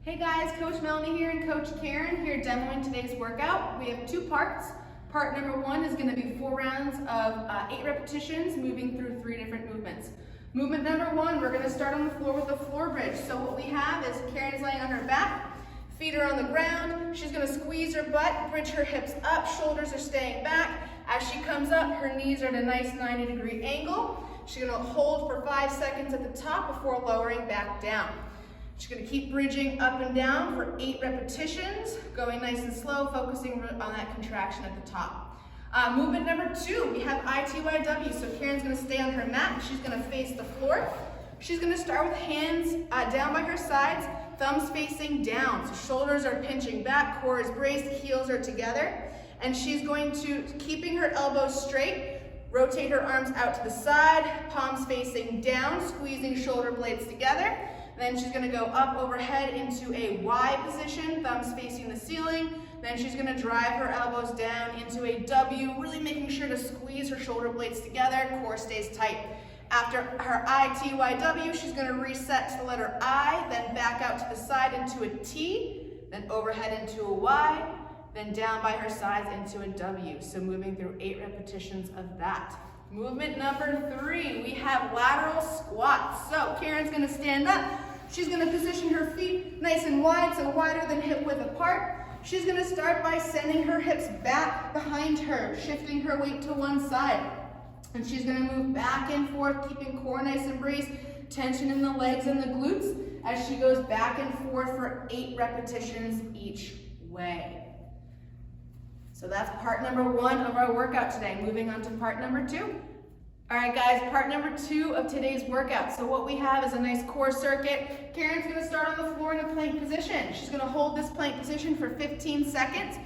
Hey guys, Coach Melanie here and Coach Karen here demoing today's workout. We have two parts. Part number one is going to be 4 rounds of 8 repetitions moving through 3 different movements. Movement number one, we're going to start on the floor with a floor bridge. So what we have is Karen's laying on her back, feet are on the ground. She's going to squeeze her butt, bridge her hips up, shoulders are staying back. As she comes up, her knees are at a nice 90-degree angle. She's going to hold for 5 seconds at the top before lowering back down. She's going to keep bridging up and down for 8 repetitions, going nice and slow, focusing on that contraction at the top. Movement number 2, we have ITYW. So Karen's going to stay on her mat. She's going to face the floor. She's going to start with hands down by her sides, thumbs facing down. So shoulders are pinching back, core is braced, heels are together. And she's going to, keeping her elbows straight, rotate her arms out to the side, palms facing down, squeezing shoulder blades together. Then she's going to go up overhead into a Y position, thumbs facing the ceiling. Then she's going to drive her elbows down into a W, really making sure to squeeze her shoulder blades together, core stays tight. After her ITYW, she's going to reset to the letter I, then back out to the side into a T, then overhead into a Y, then down by her sides into a W. So moving through 8 repetitions of that. Movement number 3, we have lateral squats. So Karen's going to stand up. She's going to position her feet nice and wide, so wider than hip width apart. She's going to start by sending her hips back behind her, shifting her weight to one side. And she's going to move back and forth, keeping core nice and braced, tension in the legs and the glutes as she goes back and forth for 8 repetitions each way. So that's part number 1 of our workout today. Moving on to part number 2. All right, guys, part number 2 of today's workout. So what we have is a nice core circuit. Karen's going to start on the floor in a plank position. She's going to hold this plank position for 15 seconds.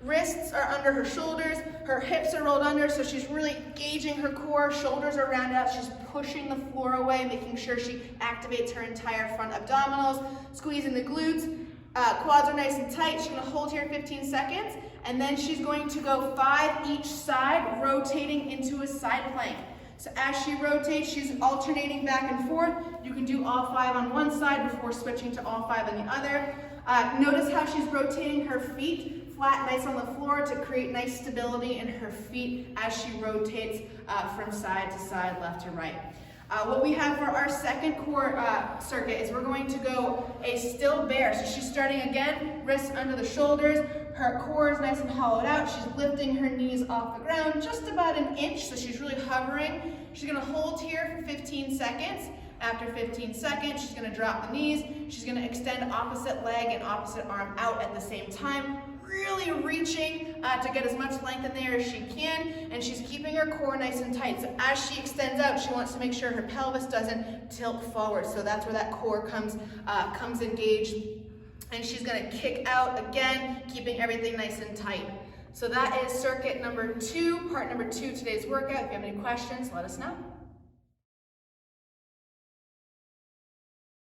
Wrists are under her shoulders. Her hips are rolled under, so she's really gauging her core. Shoulders are rounded out. She's pushing the floor away, making sure she activates her entire front abdominals, squeezing the glutes. Quads are nice and tight. She's going to hold here 15 seconds, and then she's going to go 5 each side, rotating into a side plank. So as she rotates, she's alternating back and forth. You can do all 5 on one side before switching to all 5 on the other. Notice how she's rotating her feet flat, nice on the floor to create nice stability in her feet as she rotates from side to side, left to right. What we have for our second core circuit is we're going to go a still bear. So she's starting again, wrists under the shoulders. Her core is nice and hollowed out. She's lifting her knees off the ground just about an inch, so she's really hovering. She's going to hold here for 15 seconds. After 15 seconds, she's going to drop the knees. She's going to extend opposite leg and opposite arm out at the same time, really reaching to get as much length in there as she can, and she's keeping her core nice and tight. So as she extends out, she wants to make sure her pelvis doesn't tilt forward. So that's where that core comes engaged. And she's going to kick out again, keeping everything nice and tight. So that is circuit number 2, part number 2 today's workout. If you have any questions, let us know.